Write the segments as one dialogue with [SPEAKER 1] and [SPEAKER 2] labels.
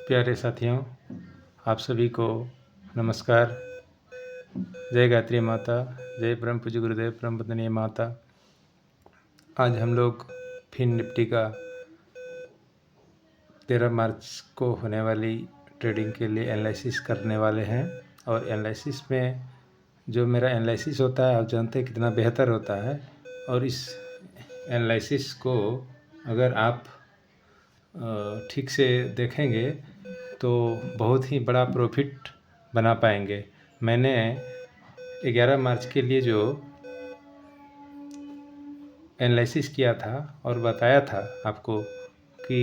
[SPEAKER 1] प्यारे साथियों, आप सभी को नमस्कार। जय गायत्री माता, जय परम पूज्य गुरुदेव परम वंदनीय माता। आज हम लोग फिन निफ्टी का 13 मार्च को होने वाली ट्रेडिंग के लिए एनालिसिस करने वाले हैं। और एनालिसिस में जो मेरा एनालिसिस होता है, आप जानते हैं कितना बेहतर होता है। और इस एनालिसिस को अगर आप ठीक से देखेंगे तो बहुत ही बड़ा प्रॉफिट बना पाएंगे। मैंने 11 मार्च के लिए जो एनालिसिस किया था और बताया था आपको कि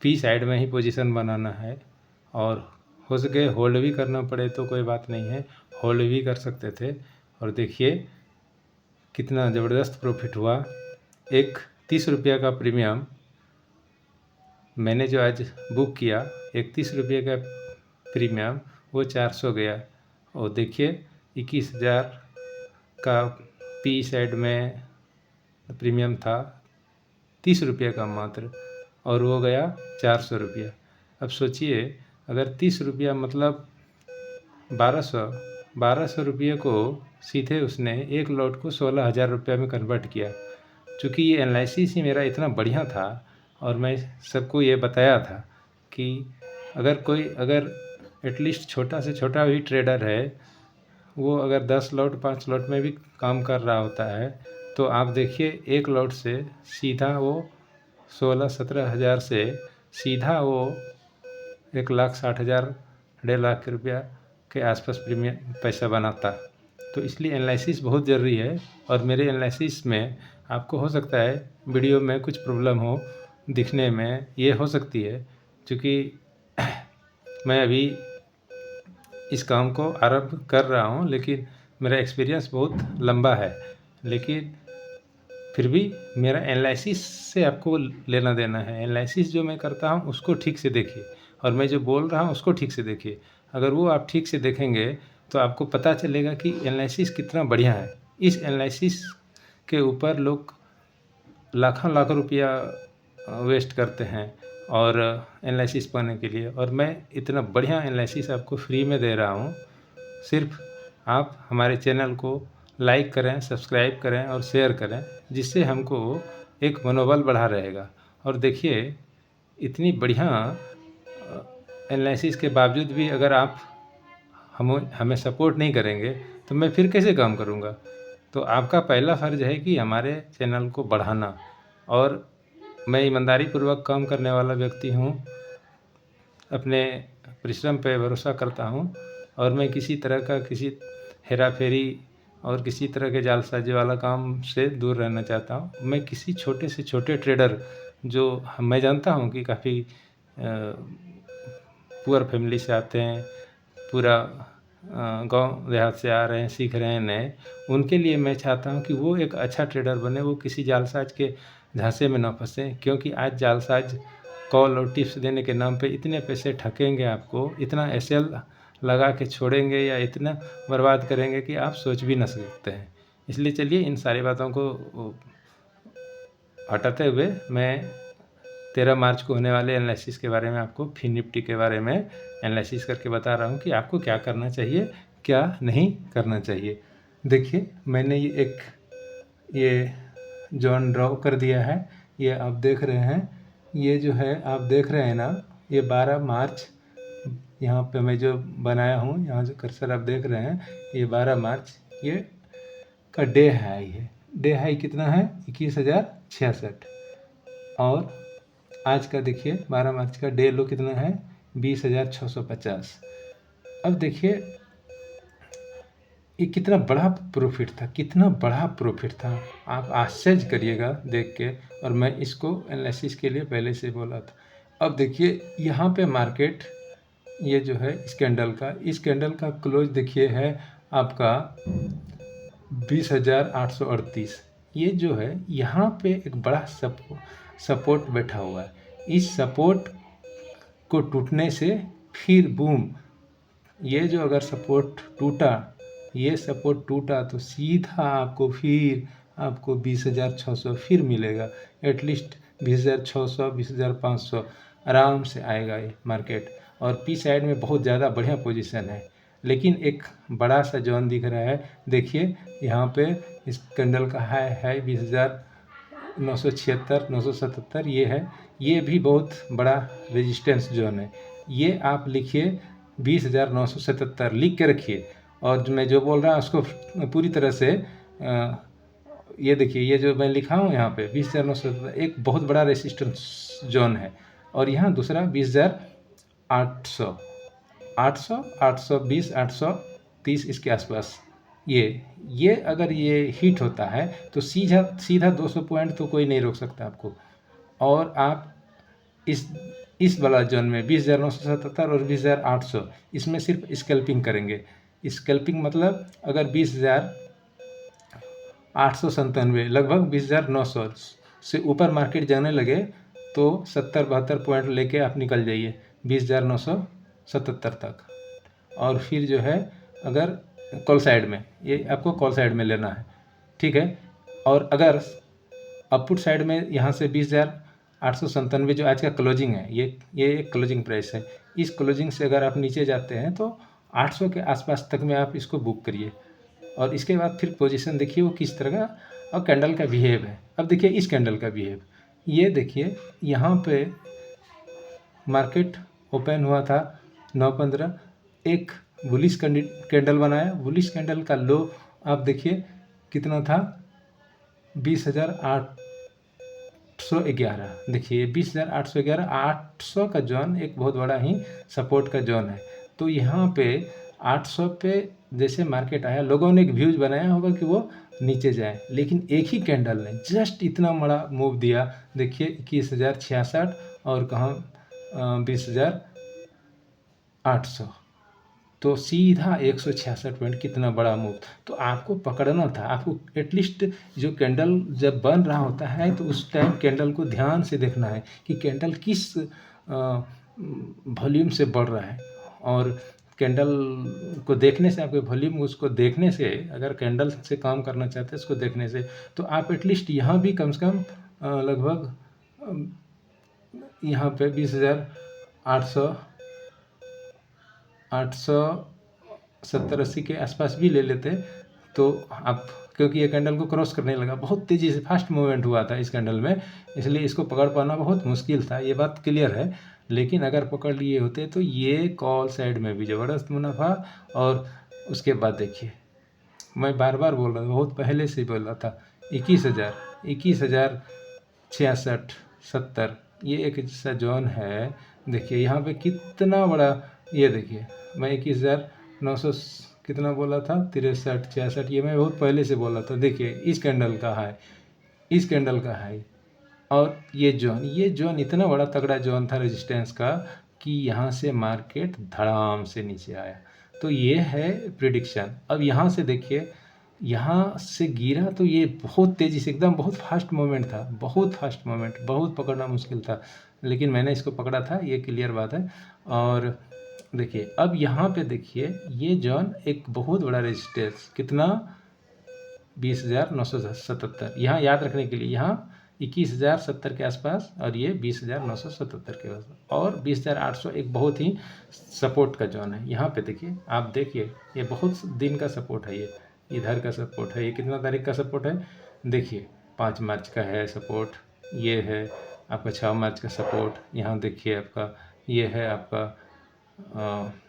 [SPEAKER 1] पी साइड में ही पोजीशन बनाना है, और हो सके होल्ड भी करना पड़े तो कोई बात नहीं है, होल्ड भी कर सकते थे। और देखिए कितना ज़बरदस्त प्रॉफिट हुआ। एक 30 रुपये का प्रीमियम मैंने जो आज बुक किया, 31 रुपये का प्रीमियम, वो 400 गया। और देखिए 21,000 का पी साइड में प्रीमियम था, 30 रुपये का मात्र, और वो गया 400 रुपया। अब सोचिए, अगर 30 रुपया मतलब 1200 रुपये को सीधे उसने एक लॉट को 16,000 रुपये में कन्वर्ट किया। चूँकि ये एनालिसिस ही मेरा इतना बढ़िया था और मैं सबको ये बताया था कि अगर एटलीस्ट छोटा से छोटा भी ट्रेडर है, वो अगर 10 लॉट 5 लॉट में भी काम कर रहा होता है, तो आप देखिए एक लॉट से सीधा वो 16-17 हज़ार से सीधा वो 1,60,000 1,50,000 रुपया के आसपास प्रीमियम पैसा बनाता। तो इसलिए एनालिसिस बहुत ज़रूरी है। और मेरे एनालिसिस में आपको हो सकता है वीडियो में कुछ प्रॉब्लम हो, दिखने में ये हो सकती है, क्योंकि मैं अभी इस काम को आरंभ कर रहा हूँ, लेकिन मेरा एक्सपीरियंस बहुत लंबा है। लेकिन फिर भी मेरा एनालिसिस से आपको लेना देना है। एनालिसिस जो मैं करता हूँ उसको ठीक से देखिए, और मैं जो बोल रहा हूँ उसको ठीक से देखिए। अगर वो आप ठीक से देखेंगे तो आपको पता चलेगा कि एनालिसिस कितना बढ़िया है। इस एनालिसिस के ऊपर लोग लाखों लाखों रुपया वेस्ट करते हैं और एनालिसिस पाने के लिए, और मैं इतना बढ़िया एनालिसिस आपको फ्री में दे रहा हूँ। सिर्फ आप हमारे चैनल को लाइक करें, सब्सक्राइब करें और शेयर करें, जिससे हमको एक मनोबल बढ़ा रहेगा। और देखिए इतनी बढ़िया एनालिसिस के बावजूद भी अगर आप हमें सपोर्ट नहीं करेंगे तो मैं फिर कैसे काम करूँगा। तो आपका पहला फ़र्ज़ है कि हमारे चैनल को बढ़ाना। और मैं ईमानदारी पूर्वक काम करने वाला व्यक्ति हूँ, अपने परिश्रम पे भरोसा करता हूँ, और मैं किसी तरह का किसी हेरा फेरी और किसी तरह के जालसाजी वाला काम से दूर रहना चाहता हूँ। मैं किसी छोटे से छोटे ट्रेडर जो मैं जानता हूँ कि काफ़ी पुअर फैमिली से आते हैं, पूरा गांव देहात से आ रहे हैं, सीख रहे हैं नए, उनके लिए मैं चाहता हूं कि वो एक अच्छा ट्रेडर बने, वो किसी जालसाज के झांसे में ना फंसे। क्योंकि आज जालसाज कॉल और टिप्स देने के नाम पे इतने पैसे ठकेंगे आपको, इतना एसएल लगा के छोड़ेंगे या इतना बर्बाद करेंगे कि आप सोच भी ना सकते हैं। इसलिए चलिए इन सारी बातों को हटाते हुए मैं 13 मार्च को होने वाले एनालिसिस के बारे में, आपको फिन निफ्टी के बारे में एनालिसिस करके बता रहा हूँ कि आपको क्या करना चाहिए, क्या नहीं करना चाहिए। देखिए मैंने ये जोन ड्रॉ कर दिया है। ये आप देख रहे हैं, ये जो है आप देख रहे हैं ना, ये 12 मार्च यहाँ पे मैं जो बनाया हूँ, यहाँ जो कर्सर आप देख रहे हैं, ये 12 मार्च ये का डे हाई है। डे हाई कितना है? 21,066। और आज का देखिए 12 मार्च का डे लो कितना है? 20,650। अब देखिए ये कितना बड़ा प्रॉफिट था, कितना बड़ा प्रॉफिट था, आप आश्चर्य करिएगा देख के। और मैं इसको एनालिसिस के लिए पहले से बोला था। अब देखिए यहाँ पे मार्केट, ये जो है इस कैंडल का क्लोज देखिए है आपका 20,838। ये जो है यहाँ पे एक बड़ा सपोर्ट बैठा हुआ है। इस सपोर्ट को टूटने से फिर बूम, ये जो अगर सपोर्ट टूटा, ये सपोर्ट टूटा तो सीधा आपको 20,600 फिर मिलेगा। एटलीस्ट 20,600 20,500 आराम से आएगा ये मार्केट। और पी साइड में बहुत ज़्यादा बढ़िया पोजीशन है, लेकिन एक बड़ा सा जोन दिख रहा है। देखिए यहाँ पे इस कैंडल का हाई है 20,976 977 ये है। ये भी बहुत बड़ा रेजिस्टेंस जोन है। ये आप लिखिए 20,977 लिख के रखिए, और मैं जो बोल रहा हूँ उसको पूरी तरह से ये देखिए, ये जो मैं लिखा हूँ यहाँ पे 20,977 एक बहुत बड़ा रेजिस्टेंस जोन है। और यहाँ दूसरा 20,800 800 820 830 इसके आसपास ये अगर ये हिट होता है तो सीधा 200 पॉइंट तो कोई नहीं रोक सकता आपको। और आप इस वाला जोन में 20,977 और 20,800 इसमें सिर्फ स्कैल्पिंग करेंगे। स्कैल्पिंग मतलब अगर 20,897 लगभग 20,900 से ऊपर मार्केट जाने लगे तो 70-72 पॉइंट लेके आप निकल जाइए 20,977 तक। और फिर जो है अगर कॉल साइड में, ये आपको कॉल साइड में लेना है, ठीक है। और अगर अपुट साइड में यहाँ से 20,897 जो आज का क्लोजिंग है, ये एक क्लोजिंग प्राइस है। इस क्लोजिंग से अगर आप नीचे जाते हैं तो 800 के आसपास तक में आप इसको बुक करिए। और इसके बाद फिर पोजीशन देखिए वो किस तरह का और कैंडल का बिहेव है। अब देखिए इस कैंडल का बिहेव, ये देखिए यहाँ पे मार्केट ओपन हुआ था 9:15, एक बुलिश कैंडल बनाया। बुलिश कैंडल का लो आप देखिए कितना था 20,811। देखिए 20,811 800 का जोन एक बहुत बड़ा ही सपोर्ट का जोन है। तो यहाँ पे 800 पे जैसे मार्केट आया, लोगों ने एक व्यूज बनाया होगा कि वो नीचे जाए, लेकिन एक ही कैंडल ने जस्ट इतना बड़ा मूव दिया। देखिए 21,066 और कहाँ 20,800, तो सीधा 166 पॉइंट, कितना बड़ा मूव। तो आपको पकड़ना था, आपको एटलीस्ट जो कैंडल जब बन रहा होता है तो उस टाइम कैंडल को ध्यान से देखना है कि कैंडल किस वॉल्यूम से बढ़ रहा है। और कैंडल को देखने से, आपके वॉल्यूम उसको देखने से, अगर कैंडल से काम करना चाहते हैं इसको देखने से, तो आप एटलीस्ट यहाँ भी कम से कम लगभग यहाँ पे 20,870-80 के आसपास भी ले लेते तो आप, क्योंकि ये कैंडल को क्रॉस करने लगा, बहुत तेज़ी से फास्ट मूवमेंट हुआ था इस कैंडल में, इसलिए इसको पकड़ पाना बहुत मुश्किल था, ये बात क्लियर है। लेकिन अगर पकड़ लिए होते तो ये कॉल साइड में भी ज़बरदस्त मुनाफा। और उसके बाद देखिए, मैं बार बार बोल रहा हूँ, बहुत पहले से बोल रहा था, 21,066-70 ये एक ऐसा जोन है। देखिए यहाँ पे कितना बड़ा, ये देखिए मैं 21,900 कितना बोला था, 63-66, ये मैं बहुत पहले से बोला था। देखिए इस कैंडल का हाई, इस कैंडल का हाई, और ये जोन इतना बड़ा तगड़ा जोन था रेजिस्टेंस का कि यहाँ से मार्केट धड़ाम से नीचे आया। तो ये है प्रिडिक्शन। अब यहाँ से देखिए, यहाँ से गिरा तो ये बहुत तेज़ी से, एकदम बहुत फास्ट मूवमेंट था, बहुत फास्ट मूवमेंट, बहुत पकड़ना मुश्किल था, लेकिन मैंने इसको पकड़ा था, ये क्लियर बात है। और देखिए अब यहाँ पे देखिए ये जोन एक बहुत बड़ा रेजिस्टेंस, कितना 20,977, यहाँ याद रखने के लिए, यहाँ 21,070 के आसपास और ये 20,977 के आसपास, और 20,800 एक बहुत ही सपोर्ट का जोन है। यहाँ पे देखिए, आप देखिए ये बहुत दिन का सपोर्ट है, ये इधर का सपोर्ट है। ये कितना तारीख का सपोर्ट है, देखिए 5 मार्च का है सपोर्ट, ये है आपका 6 मार्च का सपोर्ट, यहाँ देखिए आपका ये है आपका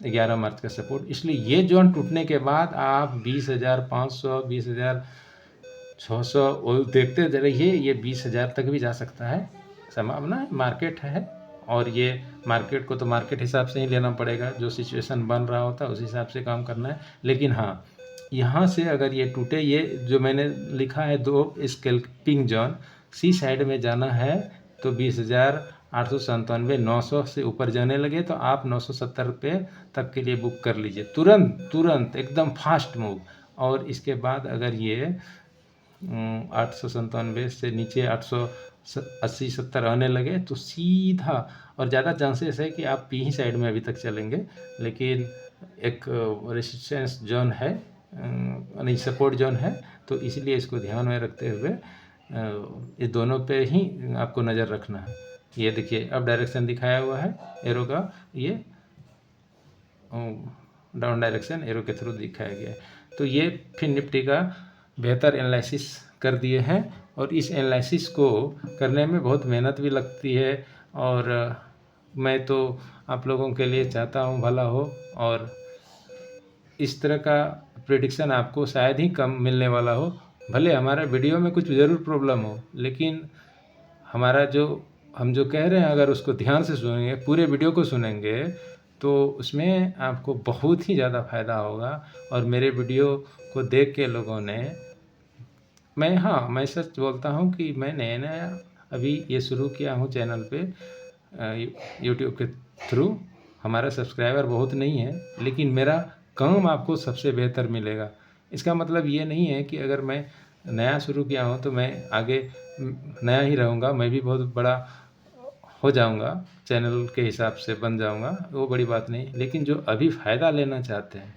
[SPEAKER 1] 11 मार्च का सपोर्ट। इसलिए ये जोन टूटने के बाद आप 20,500 20,600 वो देखते रहिए, ये 20,000 तक भी जा सकता है, संभावना है, मार्केट है। और ये मार्केट को तो मार्केट हिसाब से ही लेना पड़ेगा, जो सिचुएशन बन रहा होता है उस हिसाब से काम करना है। लेकिन हाँ, यहाँ से अगर ये टूटे, ये जो मैंने लिखा है 2 स्कैल्पिंग जोन, सी साइड में जाना है तो 20,897 900 से ऊपर जाने लगे तो आप 970 रुपये तक के लिए बुक कर लीजिए, तुरंत एकदम फास्ट मूव। और इसके बाद अगर ये 897 से नीचे 880-70 आने लगे तो सीधा, और ज़्यादा चांसेस है कि आप पी ही साइड में अभी तक चलेंगे, लेकिन एक रेजिस्टेंस जोन है, नहीं सपोर्ट जोन है, तो इसलिए इसको ध्यान में रखते हुए ये दोनों पे ही आपको नज़र रखना है। ये देखिए अब डायरेक्शन दिखाया हुआ है एरो का, ये डाउन डायरेक्शन एरो के थ्रू दिखाया गया है। तो ये फिर निफ्टी का बेहतर एनालिसिस कर दिए हैं, और इस एनालिसिस को करने में बहुत मेहनत भी लगती है, और मैं तो आप लोगों के लिए चाहता हूँ भला हो, और इस तरह का प्रेडिक्शन आपको शायद ही कम मिलने वाला हो। भले हमारा वीडियो में कुछ ज़रूर प्रॉब्लम हो, लेकिन हमारा जो हम जो कह रहे हैं अगर उसको ध्यान से सुनेंगे, पूरे वीडियो को सुनेंगे, तो उसमें आपको बहुत ही ज़्यादा फ़ायदा होगा। और मेरे वीडियो को देख के लोगों ने, मैं सच बोलता हूँ कि मैं नया अभी ये शुरू किया हूँ चैनल पे यूट्यूब के थ्रू। हमारा सब्सक्राइबर बहुत नहीं है, लेकिन मेरा काम आपको सबसे बेहतर मिलेगा। इसका मतलब ये नहीं है कि अगर मैं नया शुरू किया हूँ तो मैं आगे नया ही रहूँगा, मैं भी बहुत बड़ा हो जाऊँगा, चैनल के हिसाब से बन जाऊँगा, वो बड़ी बात नहीं। लेकिन जो अभी फ़ायदा लेना चाहते हैं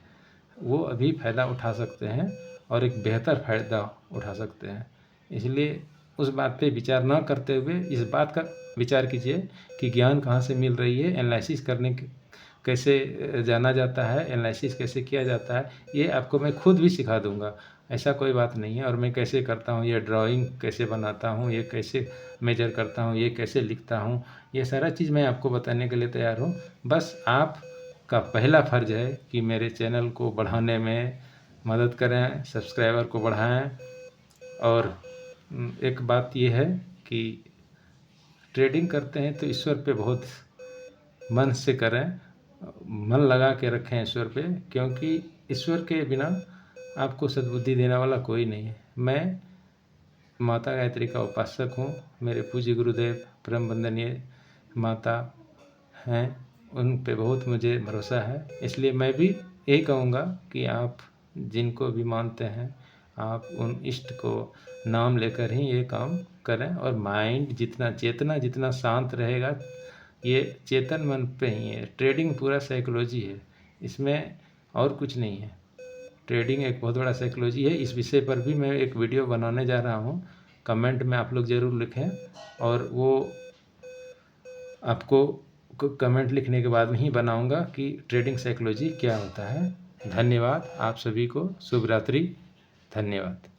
[SPEAKER 1] वो अभी फ़ायदा उठा सकते हैं, और एक बेहतर फ़ायदा उठा सकते हैं। इसलिए उस बात पे विचार न करते हुए इस बात का विचार कीजिए कि ज्ञान कहाँ से मिल रही है, एनालिसिस करने कैसे जाना जाता है, एनालिसिस कैसे किया जाता है, ये आपको मैं खुद भी सिखा दूँगा। ऐसा कोई बात नहीं है। और मैं कैसे करता हूँ, ये ड्राइंग कैसे बनाता हूँ, ये कैसे मेजर करता हूँ, ये कैसे लिखता हूँ, ये सारा चीज़ मैं आपको बताने के लिए तैयार हूँ। बस आपका पहला फ़र्ज़ है कि मेरे चैनल को बढ़ाने में मदद करें, सब्सक्राइबर को बढ़ाएँ। और एक बात ये है कि ट्रेडिंग करते हैं तो ईश्वर पे बहुत मन से करें, मन लगा के रखें ईश्वर पे, क्योंकि ईश्वर के बिना आपको सद्बुद्धि देने वाला कोई नहीं है। मैं माता गायत्री का उपासक हूँ। मेरे पूज्य गुरुदेव परम वंदनीय माता हैं, उन पे बहुत मुझे भरोसा है। इसलिए मैं भी यही कहूँगा कि आप जिनको भी मानते हैं, आप उन इष्ट को नाम लेकर ही ये काम करें। और माइंड जितना, चेतना जितना शांत रहेगा, ये चेतन मन पे ही है। ट्रेडिंग पूरा साइकोलॉजी है, इसमें और कुछ नहीं है। ट्रेडिंग एक बहुत बड़ा साइकोलॉजी है। इस विषय पर भी मैं एक वीडियो बनाने जा रहा हूँ, कमेंट में आप लोग ज़रूर लिखें, और वो आपको कमेंट लिखने के बाद में ही बनाऊंगा कि ट्रेडिंग साइकोलॉजी क्या होता है। धन्यवाद। आप सभी को शुभ रात्रि। धन्यवाद।